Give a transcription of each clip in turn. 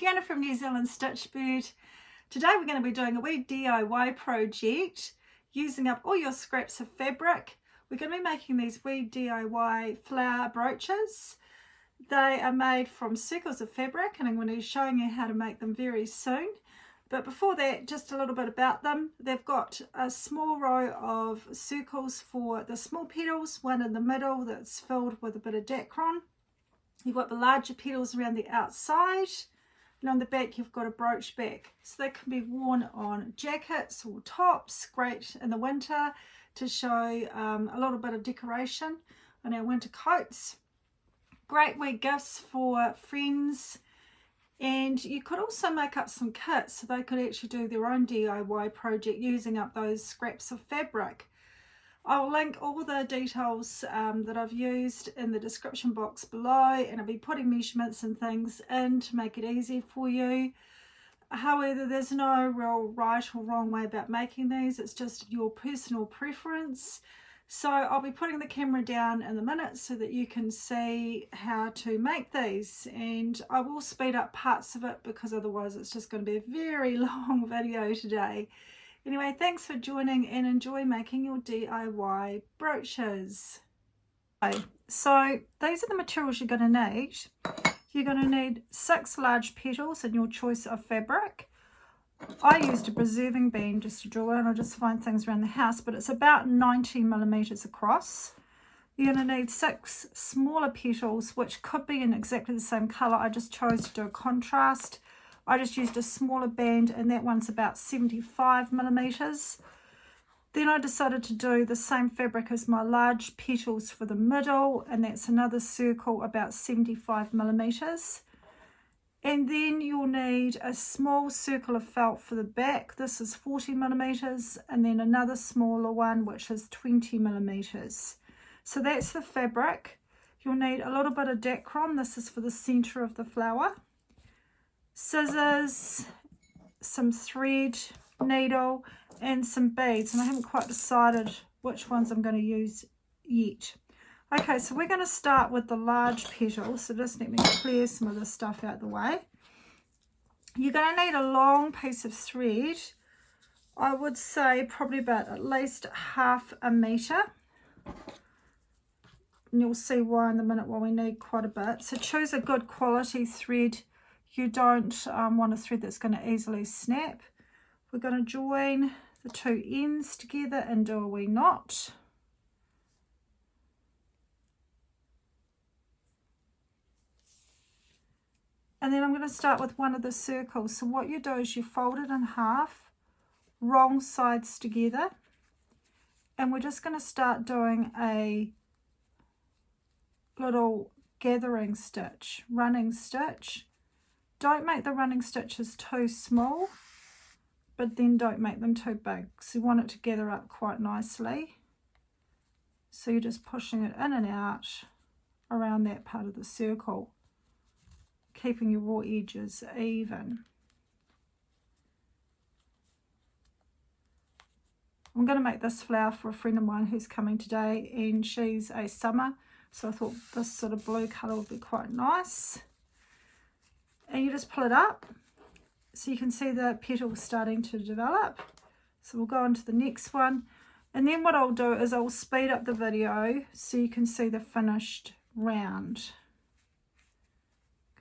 Fiona from New Zealand Stitchbird. Today we're going to be doing a wee DIY project using up all your scraps of fabric. We're going to be making these wee DIY flower brooches. They are made from circles of fabric and I'm going to be showing you how to make them very soon. But before that, just a little bit about them. They've got a small row of circles for the small petals, one in the middle that's filled with a bit of dacron. You've got the larger petals around the outside, and on the back you've got a brooch back. So they can be worn on jackets or tops, great in the winter to show a little bit of decoration on our winter coats. Great wee gifts for friends, and you could also make up some kits so they could actually do their own DIY project using up those scraps of fabric. I'll link all the details that I've used in the description box below, and I'll be putting measurements and things in to make it easy for you. However, there's no real right or wrong way about making these, it's just your personal preference. So I'll be putting the camera down in a minute so that you can see how to make these, and I will speed up parts of it because otherwise it's just going to be a very long video today. Anyway, thanks for joining and enjoy making your DIY brooches. Okay, so these are the materials you're going to need. You're going to need 6 large petals in your choice of fabric. I used a preserving bead just to draw in. I just find things around the house, but it's about 90 millimeters across. You're going to need 6 smaller petals, which could be in exactly the same color. I just chose to do a contrast. I just used a smaller band, and that one's about 75 millimeters. Then I decided to do the same fabric as my large petals for the middle, and that's another circle about 75 millimeters. And then you'll need a small circle of felt for the back. This is 40 millimeters, and then another smaller one which is 20 millimeters. So that's the fabric. You'll need a little bit of dacron. This is for the center of the flower. Scissors, some thread, needle, and some beads, and I haven't quite decided which ones I'm going to use yet. Okay, so we're going to start with the large petals, so just let me clear some of this stuff out the way. You're going to need a long piece of thread. I would say probably about at least half a meter, and you'll see why in a minute why we need quite a bit. So choose a good quality thread. You don't want a thread that's going to easily snap. We're going to join the two ends together and do a wee knot. And then I'm going to start with one of the circles. So what you do is you fold it in half, wrong sides together, and we're just going to start doing a little gathering stitch, running stitch. Don't make the running stitches too small, but then don't make them too big. So you want it to gather up quite nicely. So you're just pushing it in and out around that part of the circle, keeping your raw edges even. I'm going to make this flower for a friend of mine who's coming today, and she's a summer, so I thought this sort of blue colour would be quite nice. And you just pull it up so you can see the petals starting to develop. So we'll go on to the next one, and then what I'll do is I'll speed up the video so you can see the finished round.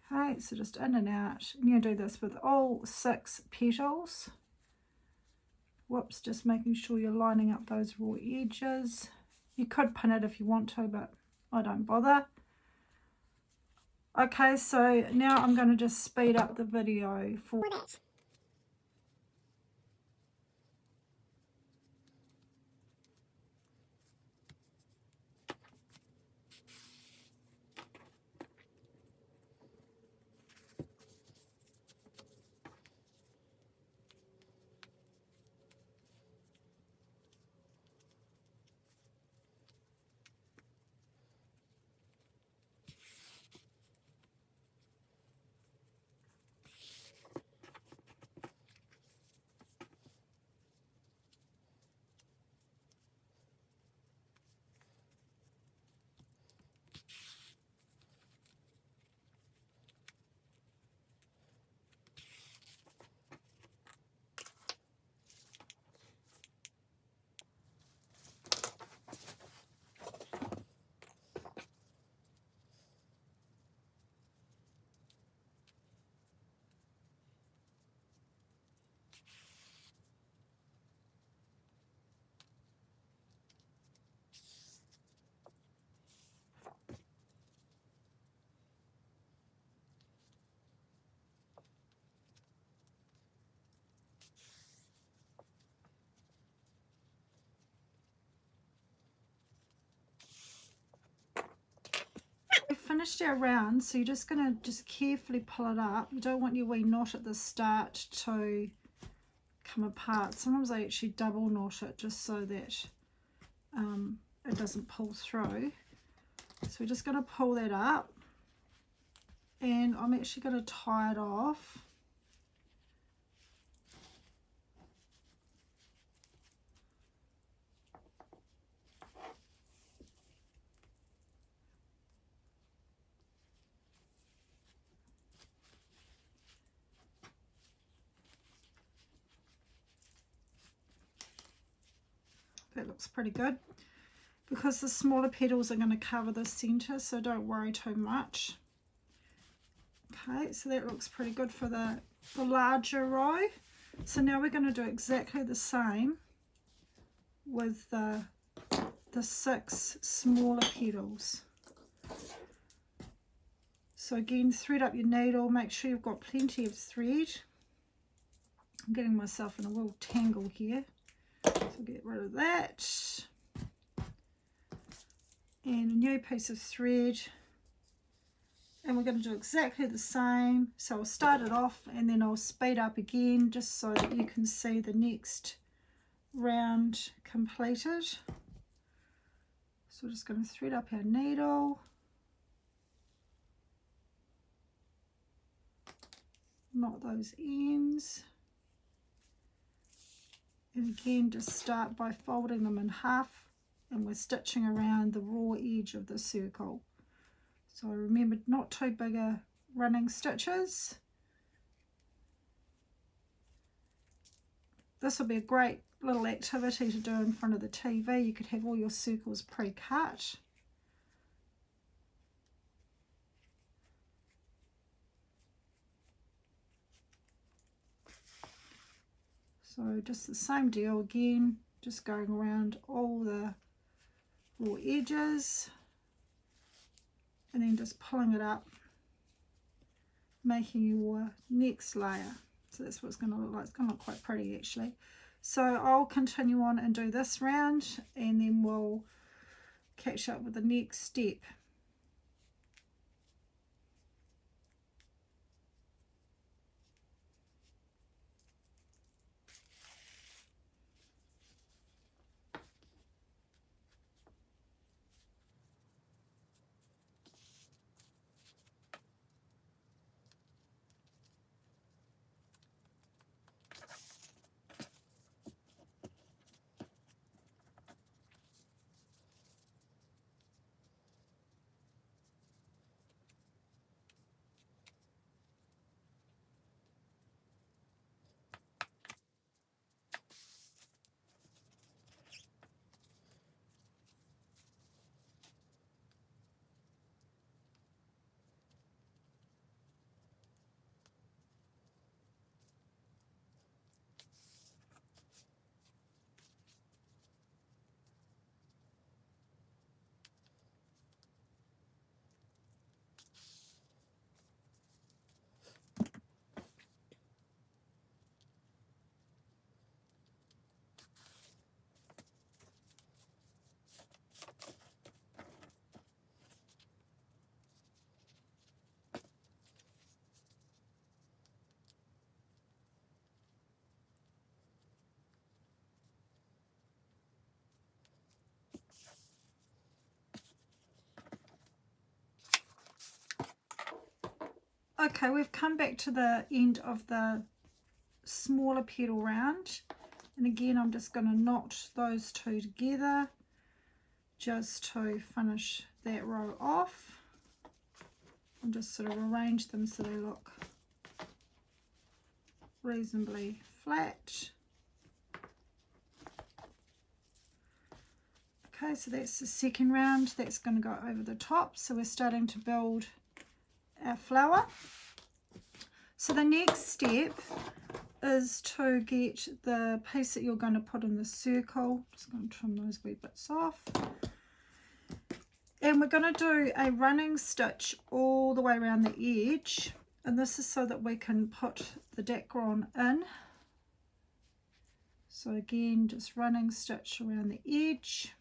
Okay, so just in and out. I'm going to do this with all 6 petals. Whoops, just making sure you're lining up those raw edges. You could pin it if you want to, but I don't bother. Okay, so now I'm going to just speed up the video for that. finished our round, so you're just going to just carefully pull it up. You don't want your wee knot at the start to come apart. Sometimes I actually double knot it just so that it doesn't pull through. So we're just going to pull that up, and I'm actually going to tie it off. That looks pretty good, because the smaller petals are going to cover the center, so don't worry too much. Okay, so that looks pretty good for the larger row. So now we're going to do exactly the same with the 6 smaller petals. So again, thread up your needle, make sure you've got plenty of thread. I'm getting myself in a little tangle here, so get rid of that. And a new piece of thread, and we're going to do exactly the same. So I'll start it off and then I'll speed up again just so that you can see the next round completed. So we're just going to thread up our needle, knot those ends, and again just start by folding them in half, and we're stitching around the raw edge of the circle. So remember, not too big a running stitches. This will be a great little activity to do in front of the TV. You could have all your circles pre-cut. So just the same deal again, just going around all the raw edges and then just pulling it up, making your next layer. So that's what it's going to look like. It's going to look quite pretty actually. So I'll continue on and do this round, and then we'll catch up with the next step. Okay, we've come back to the end of the smaller petal round, and again I'm just going to knot those two together just to finish that row off, and just sort of arrange them so they look reasonably flat. Okay, so that's the second round. That's going to go over the top, so we're starting to build our flower. So the next step is to get the piece that you're going to put in the circle. Just going to trim those wee bits off, and we're going to do a running stitch all the way around the edge, and this is so that we can put the dacron in. So again, just running stitch around the edge.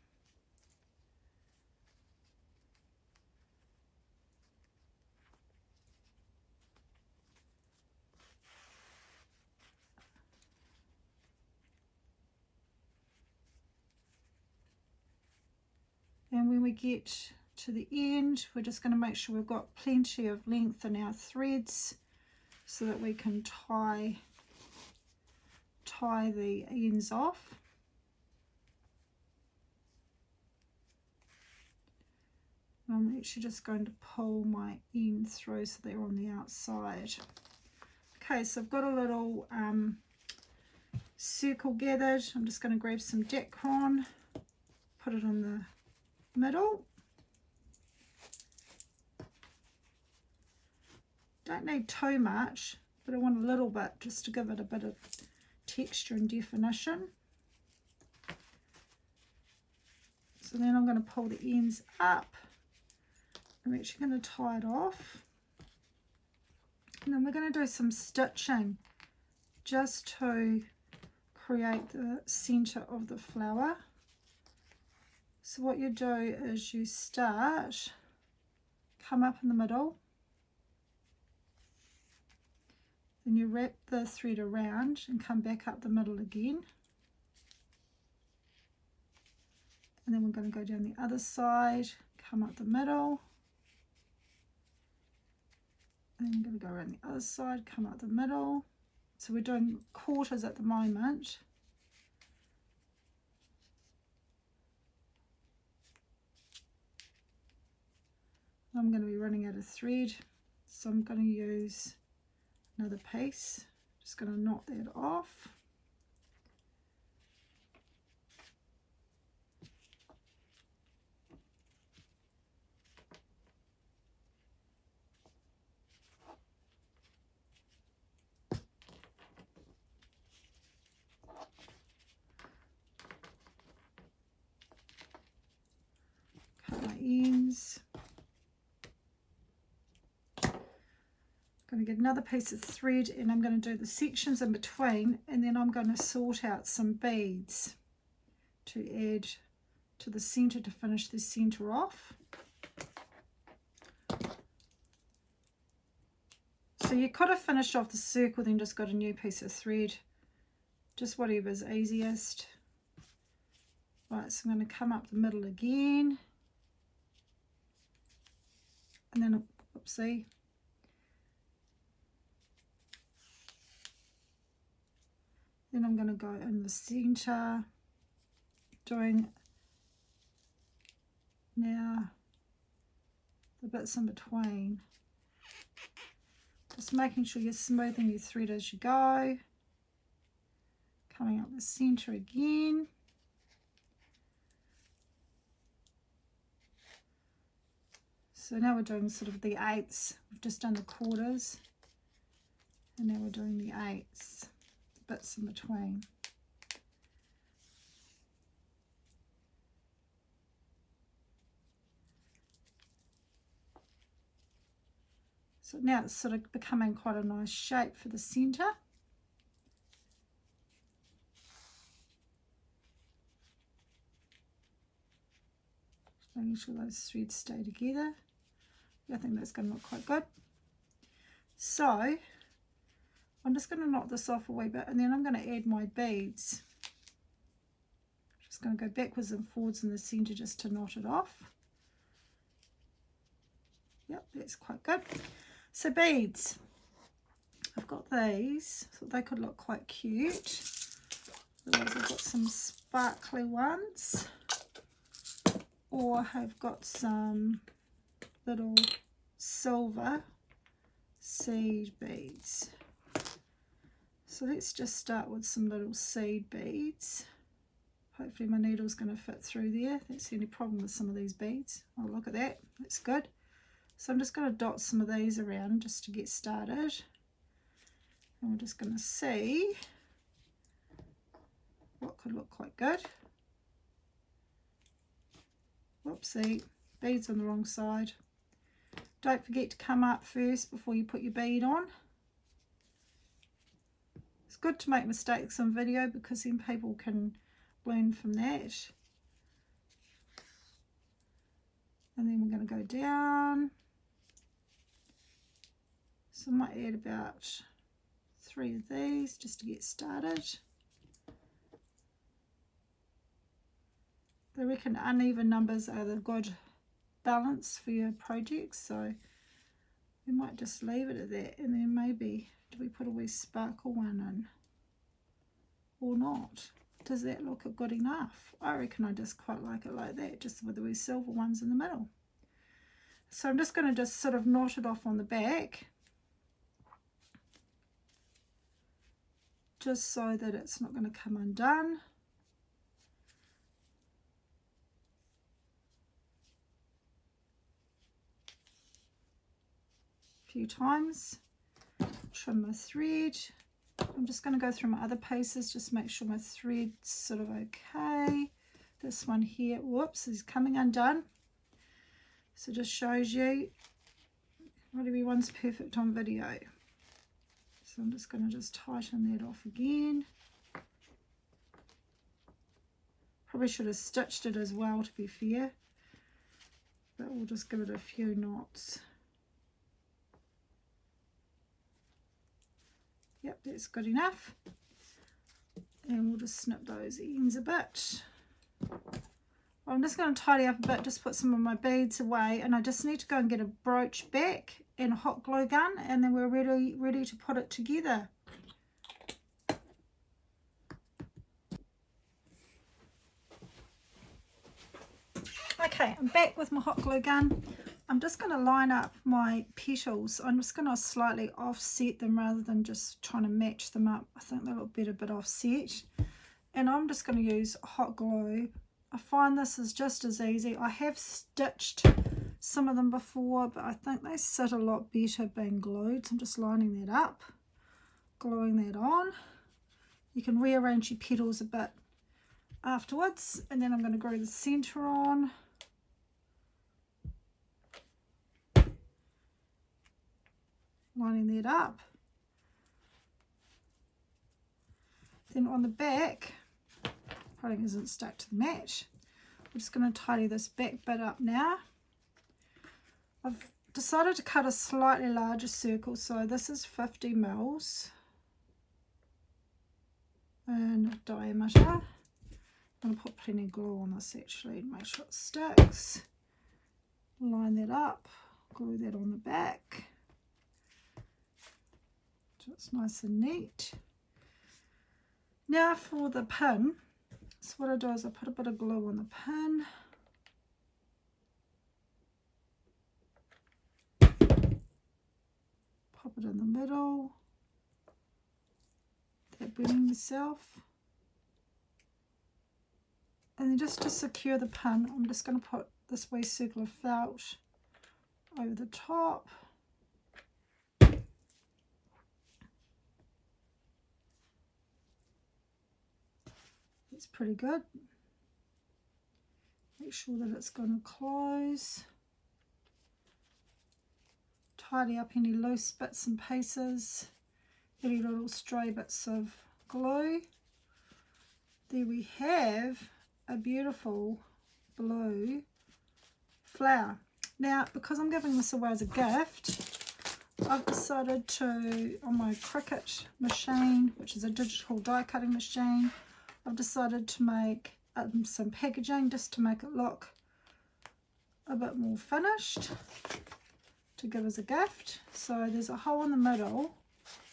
And when we get to the end, we're just going to make sure we've got plenty of length in our threads so that we can tie the ends off. I'm actually just going to pull my end through so they're on the outside. Okay, so I've got a little circle gathered. I'm just going to grab some Dacron, put it in the middle. Don't need too much, but I want a little bit just to give it a bit of texture and definition. So then I'm going to pull the ends up. I'm actually going to tie it off. And then we're going to do some stitching just to create the center of the flower. So what you do is you start, come up in the middle, then you wrap the thread around and come back up the middle again. And then we're going to go down the other side, come up the middle. And I'm going to go around the other side, come up the middle. So we're doing quarters at the moment. I'm going to be running out of thread, so I'm going to use another piece. Just going to knot that off. Cut my ends. Going to get another piece of thread and I'm going to do the sections in between, and then I'm going to sort out some beads to add to the center to finish the center off. So you could have finished off the circle then just got a new piece of thread, just whatever's easiest. Right, so I'm going to come up the middle again, and then oopsie. Then I'm going to go in the center, doing now the bits in between. Just making sure you're smoothing your thread as you go. Coming up the center again. So now we're doing sort of the eighths. We've just done the quarters. And now we're doing the eighths. Bits in between. So now it's sort of becoming quite a nice shape for the center. Just making sure those threads stay together. I think that's going to look quite good. So I'm just going to knock this off a wee bit, and then I'm going to add my beads. Just going to go backwards and forwards in the center just to knot it off. Yep, that's quite good. So beads, I've got these. I thought they could look quite cute. Otherwise I've got some sparkly ones, or I've got some little silver seed beads. So let's just start with some little seed beads. Hopefully my needle's going to fit through there. That's the only problem with some of these beads. Oh, look at that. That's good. So I'm just going to dot some of these around just to get started. And we're just going to see what could look quite good. Whoopsie, beads on the wrong side. Don't forget to come up first before you put your bead on. It's good to make mistakes on video because then people can learn from that. And then we're going to go down. So I might add about 3 of these just to get started. They reckon uneven numbers are the good balance for your projects, so we might just leave it at that, and then maybe do we put a wee sparkle one in or not? Does that look good enough? I reckon I just quite like it like that, just with the wee silver ones in the middle. So I'm just going to just sort of knot it off on the back, just so that it's not going to come undone. A few times. Trim my thread. I'm just going to go through my other pieces, just make sure my thread's sort of okay. This one here, whoops, is coming undone. So just shows you not everyone's perfect on video. So I'm just going to just tighten that off again. Probably should have stitched it as well, to be fair, but we'll just give it a few knots. Yep, that's good enough. And we'll just snip those ends a bit. I'm just going to tidy up a bit, just put some of my beads away, and I just need to go and get a brooch back and a hot glue gun, and then we're ready to put it together. Okay, I'm back with my hot glue gun. I'm just going to line up my petals. I'm just going to slightly offset them rather than just trying to match them up. I think they look better a bit offset. And I'm just going to use hot glue. I find this is just as easy. I have stitched some of them before, but I think they sit a lot better being glued. So I'm just lining that up, gluing that on. You can rearrange your petals a bit afterwards, and then I'm going to glue the center on. Lining that up. Then on the back, probably isn't stuck to the mat. I'm just going to tidy this back bit up now. I've decided to cut a slightly larger circle, so this is 50 mils in diameter. I'm going to put plenty of glue on this actually to make sure it sticks. Line that up, glue that on the back. So it's nice and neat. Now for the pin. So what I do is I put a bit of glue on the pin. Pop it in the middle. That burning yourself. And then just to secure the pin, I'm just going to put this wee circle of felt over the top. It's pretty good. Make sure that it's going to close. Tidy up any loose bits and pieces, any little stray bits of glue. There we have a beautiful blue flower. Now, because I'm giving this away as a gift, I've decided to, on my Cricut machine, which is a digital die cutting machine, I've decided to make some packaging just to make it look a bit more finished to give as a gift. So there's a hole in the middle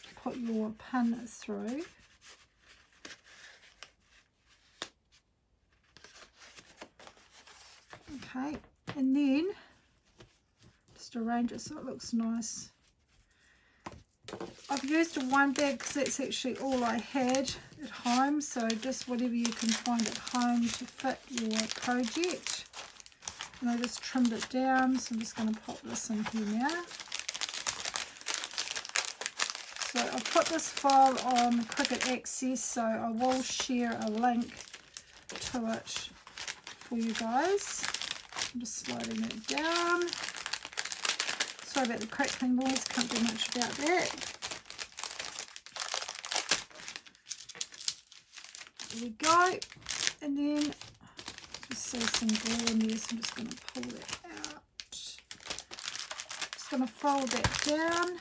to put your pin through. Okay, and then just arrange it so it looks nice. I've used one bag because that's actually all I had at home, so just whatever you can find at home to fit your project. And I just trimmed it down, so I'm just going to pop this in here now. So I've put this file on Cricut Access, so I will share a link to it for you guys. I'm just sliding it down. Sorry about the crackling noise, can't do much about that. There we go. And then just see some glue in there, so I'm just going to pull that out. Just going to fold that down.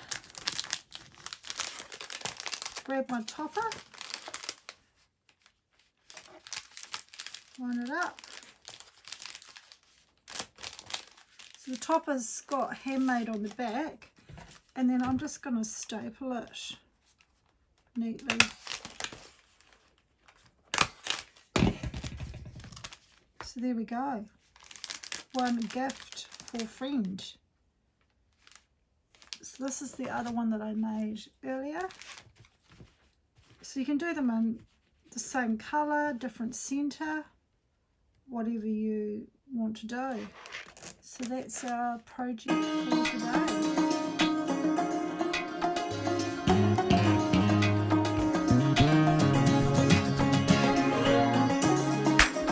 Grab my topper. Line it up. So the top has got handmade on the back, and then I'm just going to staple it neatly. So there we go. One gift for a friend. So this is the other one that I made earlier. So you can do them in the same colour, different centre, whatever you want to do. So that's our project for today.